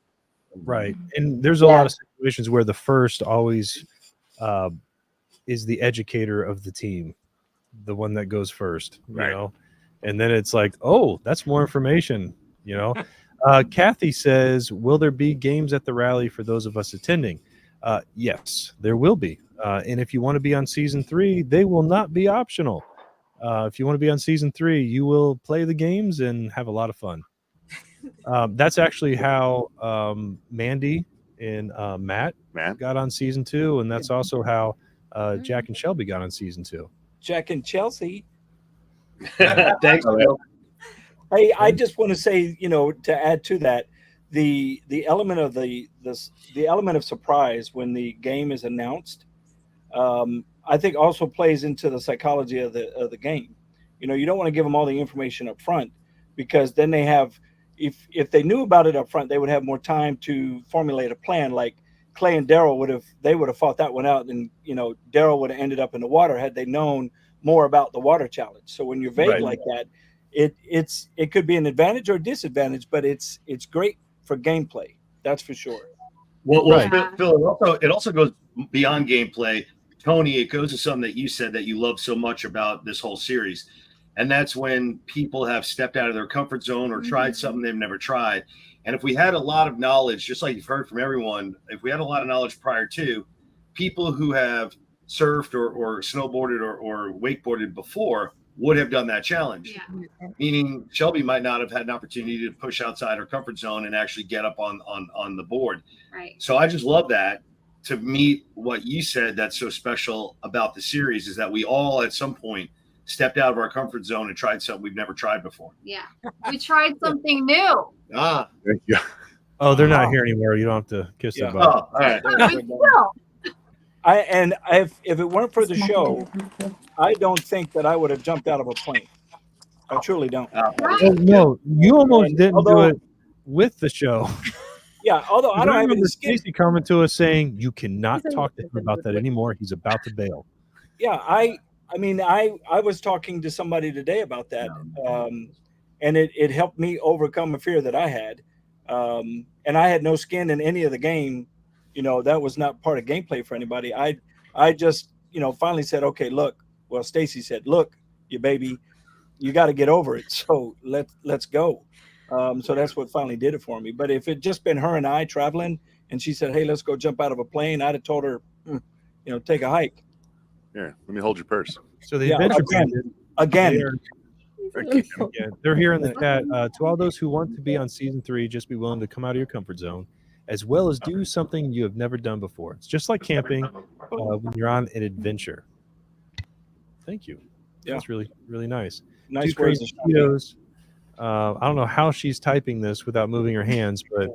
Right. And there's a lot of situations where the first always is the educator of the team, the one that goes first, you know, and then it's like, oh, that's more information, Kathy says, will there be games at the rally for those of us attending? Yes, there will be. And if you want to be on season 3, they will not be optional. If you want to be on season 3, you will play the games and have a lot of fun. That's actually how Mandy and Matt got on season 2, and that's also how Jack and Shelby got on season 2. Jack and Chelsea. Thanks, Will. Hey, I just want to say, to add to that, the element of the element of surprise when the game is announced, I think also plays into the psychology of the game. You don't want to give them all the information up front, because then they have, if they knew about it up front, they would have more time to formulate a plan. Like Clay and Darryl would have fought that one out, and Darryl would have ended up in the water had they known more about the water challenge. So when you're vague like that, it could be an advantage or disadvantage, but it's great for gameplay. That's for sure. Well, Phil, it also goes beyond gameplay. Tony, it goes to something that you said that you love so much about this whole series. And that's when people have stepped out of their comfort zone or tried something they've never tried. And if we had a lot of knowledge, just like you've heard from everyone, if we had a lot of knowledge prior to, people who have surfed or snowboarded or wakeboarded before would have done that challenge. Yeah. Meaning Shelby might not have had an opportunity to push outside her comfort zone and actually get up on the board. Right. So I just love that. To meet what you said that's so special about the series is that we all at some point stepped out of our comfort zone and tried something we've never tried before. Yeah. We tried something new. There you go. Oh, they're not here anymore. You don't have to kiss their butt. Oh, all right. If it weren't for the show, I don't think that I would have jumped out of a plane. I truly don't. Oh, no, you almost didn't do it with the show. Yeah, although I don't have any skin. Stacy comment to us saying you cannot talk to him about that anymore. He's about to bail. Yeah, I mean, I was talking to somebody today about that, and it helped me overcome a fear that I had. And I had no skin in any of the game. You know, that was not part of gameplay for anybody. I just, finally said, okay, look. Well, Stacy said, look, you baby, you got to get over it. So let's go. So that's what finally did it for me. But if it just been her and I traveling, and she said, hey, let's go jump out of a plane, I'd have told her, take a hike. Yeah, let me hold your purse. So the adventure again. They're here in the chat. To all those who want to be on season 3, just be willing to come out of your comfort zone, as well as do something you have never done before. It's just like camping when you're on an adventure. Thank you. Yeah. That's really, really nice. Nice Two crazy Cheetos. I don't know how she's typing this without moving her hands, but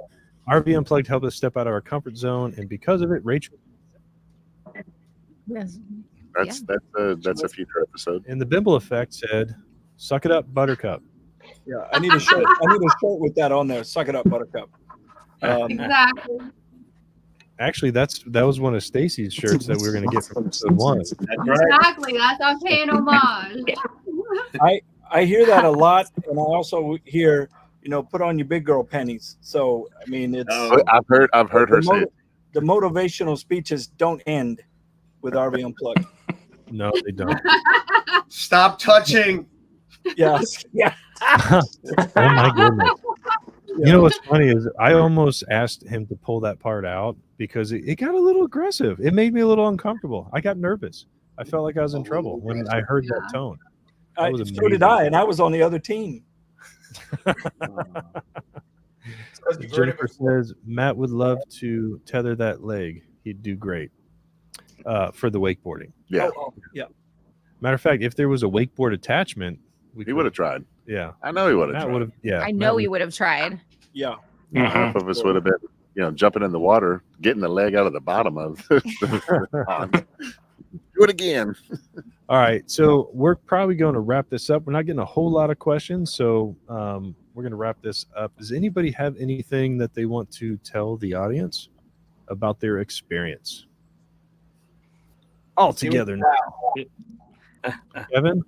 RV Unplugged helped us step out of our comfort zone, and because of it, Rachel. Yes. That's a future episode. And the Bimble Effect said, "Suck it up, Buttercup." Yeah, I need a shirt. With that on there. Suck it up, Buttercup. Exactly. Actually, that was one of Stacy's shirts that we were going to get from episode 1. That's right. Exactly. That's I'm paying homage. I hear that a lot, and I also hear, put on your big girl panties. So I mean, it's. I've heard her say it. The motivational speeches don't end with RV Unplugged. No, they don't. Stop touching. Yes. Yeah. Oh my goodness. You know what's funny is I almost asked him to pull that part out because it got a little aggressive. It made me a little uncomfortable. I got nervous. I felt like I was in trouble when I heard that tone. That was so did I, and I was on the other team. Jennifer says Matt would love to tether that leg. He'd do great for the wakeboarding. Yeah. Yeah. Matter of fact, if there was a wakeboard attachment, he would have tried. Yeah, I know he would have tried. Yeah, I know he would have tried. Yeah. Half of us would have been, jumping in the water, getting the leg out of the bottom of the pond. Do it again. All right, so we're probably going to wrap this up. We're not getting a whole lot of questions, so we're going to wrap this up. Does anybody have anything that they want to tell the audience about their experience? All together now. Kevin?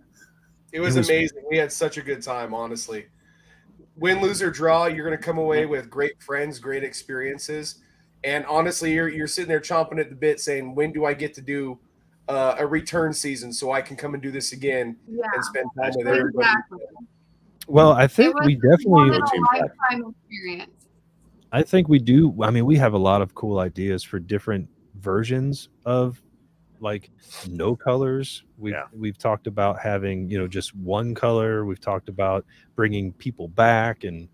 It was amazing. We had such a good time, honestly. Win, lose, or draw, you're going to come away with great friends, great experiences. And honestly, you're sitting there chomping at the bit saying, when do I get to do a return season so I can come and do this again and spend time with everybody? Exactly. Well, I think we definitely. Lifetime experience. I think we do. I mean, we have a lot of cool ideas for different versions of like no colors. We've talked about having, just one color. We've talked about bringing people back and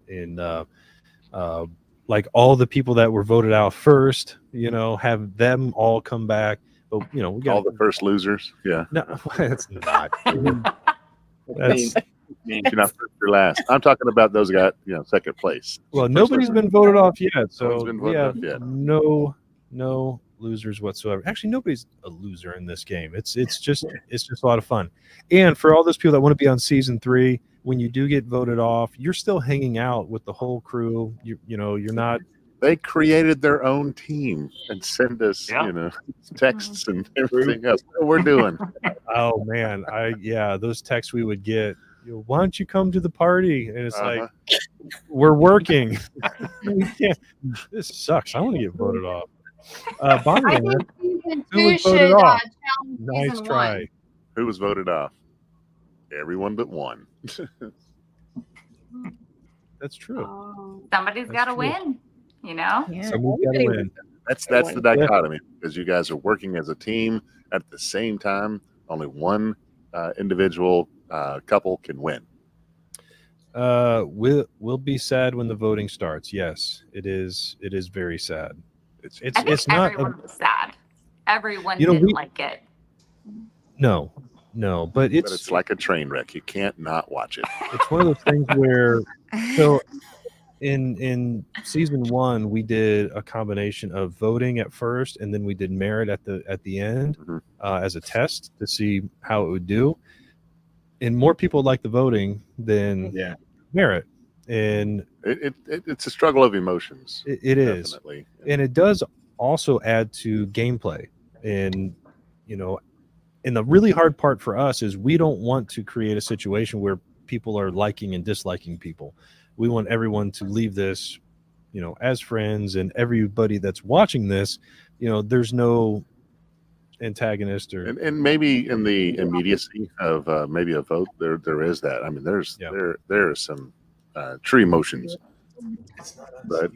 like all the people that were voted out first, have them all come back. But, we got all the first losers. Yeah. No, that's not. That's you're not first or last. I'm talking about those got, second place. Well, nobody's been voted off yet. So been we voted have off yet. no losers whatsoever. Actually, nobody's a loser in this game. It's just a lot of fun. And for all those people that want to be on season 3, when you do get voted off, you're still hanging out with the whole crew. You're not. They created their own team and send us, texts and everything else. What we're doing. Oh man, those texts we would get. Why don't you come to the party? And it's like, we're working. We can't. This sucks. I want to get voted off. Bonnie, I think season who 2 was voted should off? challenge Nice season try. 1. Who was voted off? Everyone but one. That's true. Somebody's got to win, Somebody's got to win. That's the dichotomy, because you guys are working as a team at the same time. Only one individual couple can win. We'll be sad when the voting starts. Yes, it is very sad. I think not everyone was sad. Everyone didn't like it. No, but it's like a train wreck. You can't not watch it. It's one of those things where, so in season 1, we did a combination of voting at first, and then we did merit at the end as a test to see how it would do. And more people like the voting than merit, and it's a struggle of emotions. It is, definitely. and it does also add to gameplay. And and the really hard part for us is we don't want to create a situation where people are liking and disliking people. We want everyone to leave this, as friends, and everybody that's watching this, there's no antagonist or and maybe in the immediacy of maybe a vote, there is that. I mean, there are some true emotions, but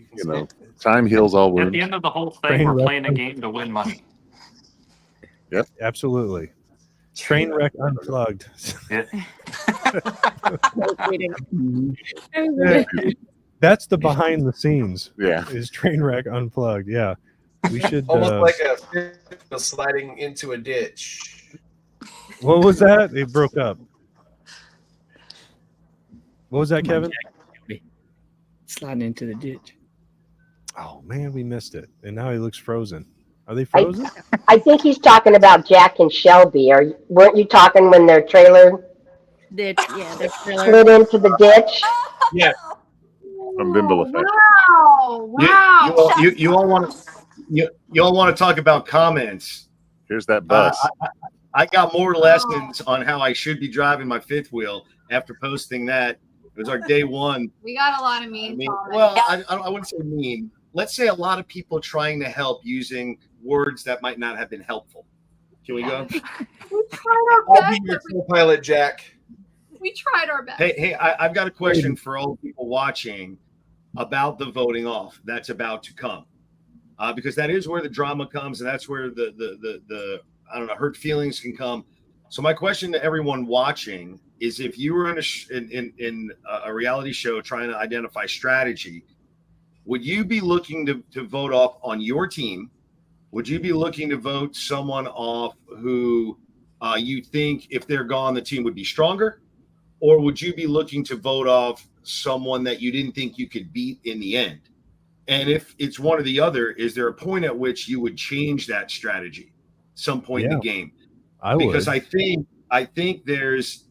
time heals all wounds. At the end of the whole thing, we're playing a game to win money. Yep, absolutely. Train wreck unplugged. That's the behind the scenes. Yeah, is train wreck unplugged. Yeah, we should almost like a fish sliding into a ditch. What was that? It broke up. What was that, Kevin? Sliding into the ditch. Oh man, we missed it, and now he looks frozen. Are they frozen? I think he's talking about Jack and Shelby. Weren't you talking when their trailer their trailer slid into the ditch? Yeah. From Bimble Effect. Wow. You all want to talk about comments. Here's that bus. I got more lessons on how I should be driving my fifth wheel after posting that. It was our day one. We got a lot of mean comments. Well, I wouldn't say mean. Let's say a lot of people trying to help using words that might not have been helpful. Can we go? We tried our I'll best. be your co-pilot, Jack. We tried our best. Hey, I've got a question for all people watching about the voting off that's about to come, because that is where the drama comes, and that's where the I don't know, hurt feelings can come. So my question to everyone watching is: if you were in a reality show trying to identify strategy, would you be looking to vote off on your team? Would you be looking to vote someone off who you think, if they're gone, the team would be stronger? Or would you be looking to vote off someone that you didn't think you could beat in the end? And if it's one or the other, is there a point at which you would change that strategy some point in the game? Because I think there's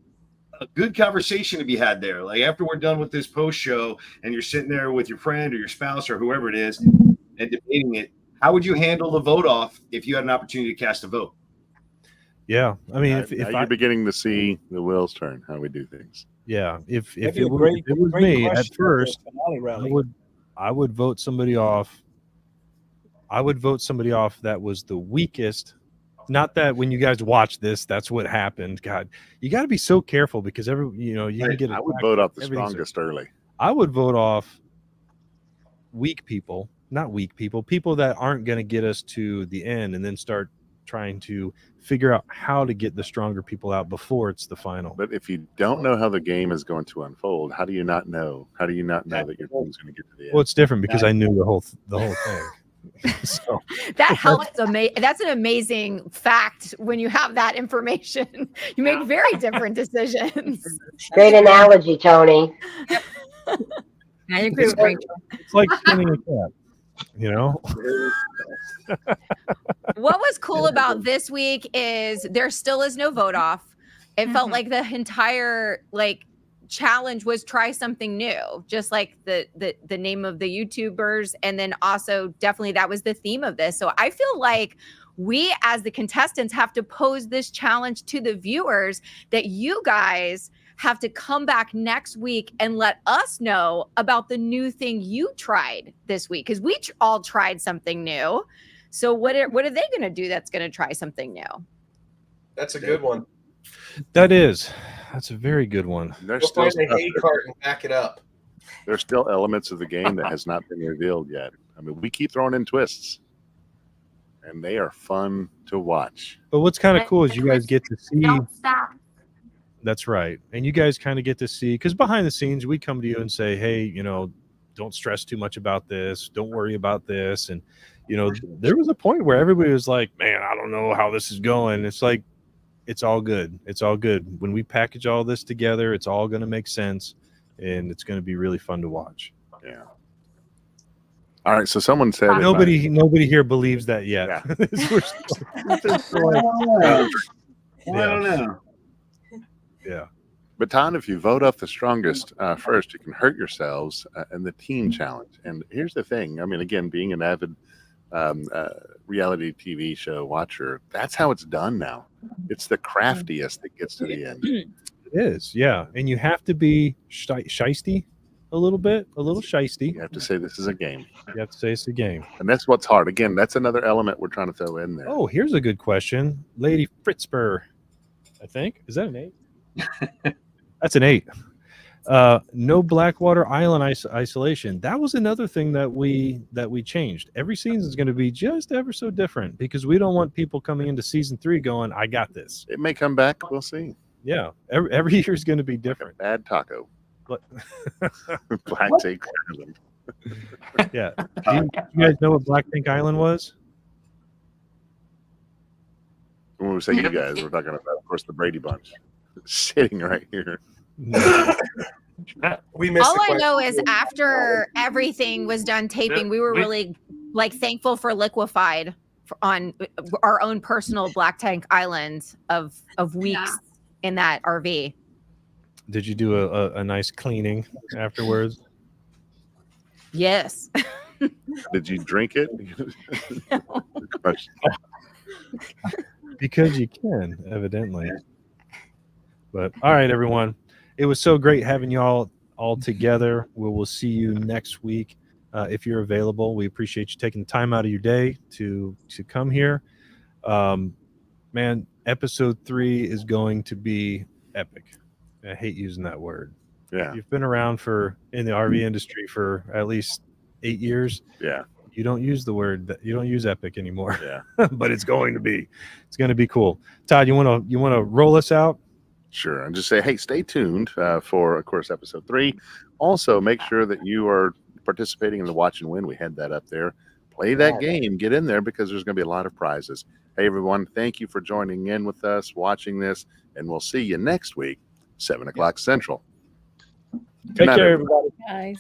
a good conversation to be had there. Like after we're done with this post show and you're sitting there with your friend or your spouse or whoever it is and debating it, how would you handle the vote off if you had an opportunity to cast a vote? Yeah, I mean, if you're beginning to see the wheels turn, how we do things. Yeah, if That'd it be a was, great- if it was great me at question for first, the finale rally. I would vote somebody off. I would vote somebody off that was the weakest. Not that when you guys watch this, that's what happened. God, you got to be so careful because you can get. I would attacked. vote off the Everything's- strongest early. I would vote off weak people, not weak people, people that aren't going to get us to the end, and then start trying to figure out how to get the stronger people out before it's the final. But if you don't know how the game is going to unfold, how do you not know? How do you not know that your team's going to get to the end? Well, it's different because I knew the whole thing. So That helps. That's an amazing fact. When you have that information, you make very different decisions. Great analogy, Tony. I agree with Rachel. It's like spinning a cat, What was cool about this week is there still is no vote off. It felt like the entire challenge was try something new, just like the name of the YouTubers, and then also definitely that was the theme of this. So I feel like we as the contestants have to pose this challenge to the viewers, that you guys have to come back next week and let us know about the new thing you tried this week, because we all tried something new. So what are they going to do that's going to try something new? That's a good one. That's a very good one. There's Go still find a stuff hay that- cart and back it up. There's still elements of the game that has not been revealed yet. I mean, we keep throwing in twists, and they are fun to watch. But what's kind of cool is you guys get to see. Don't stop. That's right. And you guys kind of get to see, because behind the scenes, we come to you and say, hey, don't stress too much about this. Don't worry about this. And, there was a point where everybody was like, man, I don't know how this is going. It's like, it's all good. It's all good. When we package all this together, it's all going to make sense, and it's going to be really fun to watch. Yeah. All right. So someone said nobody here believes that yet. Yeah. I don't know. Yeah. Baton, if you vote up the strongest first, you can hurt yourselves in the team challenge. And here's the thing. I mean, again, being an avid reality TV show watcher, that's how it's done now. It's the craftiest that gets to the end. It is, yeah. And you have to be shisty a little shisty. You have to say this is a game. You have to say it's a game. And that's what's hard. Again, that's another element we're trying to throw in there. Oh, here's a good question. Lady Fritzper, I think. Is that an 8? That's an 8. No Blackwater Island isolation. That was another thing that we changed. Every season is going to be just ever so different because we don't want people coming into season 3 going, I got this. It may come back. We'll see. Yeah. Every year is going to be different. Bad taco. But Black Tank Island. Yeah. Do you guys know what Black Tank Island was? When we say you guys, we're talking about, of course, the Brady Bunch sitting right here. We missed. All I know is after everything was done taping, we were really like thankful for Liquefied on our own personal Black Tank Island of weeks in that RV. Did you do a nice cleaning afterwards? Yes. Did you drink it? Because you can, evidently. But all right, everyone. It was so great having you all together. We will see you next week if you're available. We appreciate you taking the time out of your day to come here. Man, episode 3 is going to be epic. I hate using that word. Yeah. If you've been around in the RV industry for at least 8 years. Yeah. You don't use the word you don't use epic anymore. Yeah. But it's going to be cool. Todd, you want to roll us out? Sure. And just say, hey, stay tuned for, of course, episode 3. Also, make sure that you are participating in the Watch and Win. We had that up there. Play that game. Get in there because there's going to be a lot of prizes. Hey, everyone. Thank you for joining in with us, watching this, and we'll see you next week, 7 o'clock Central. Take care, everybody. Guys.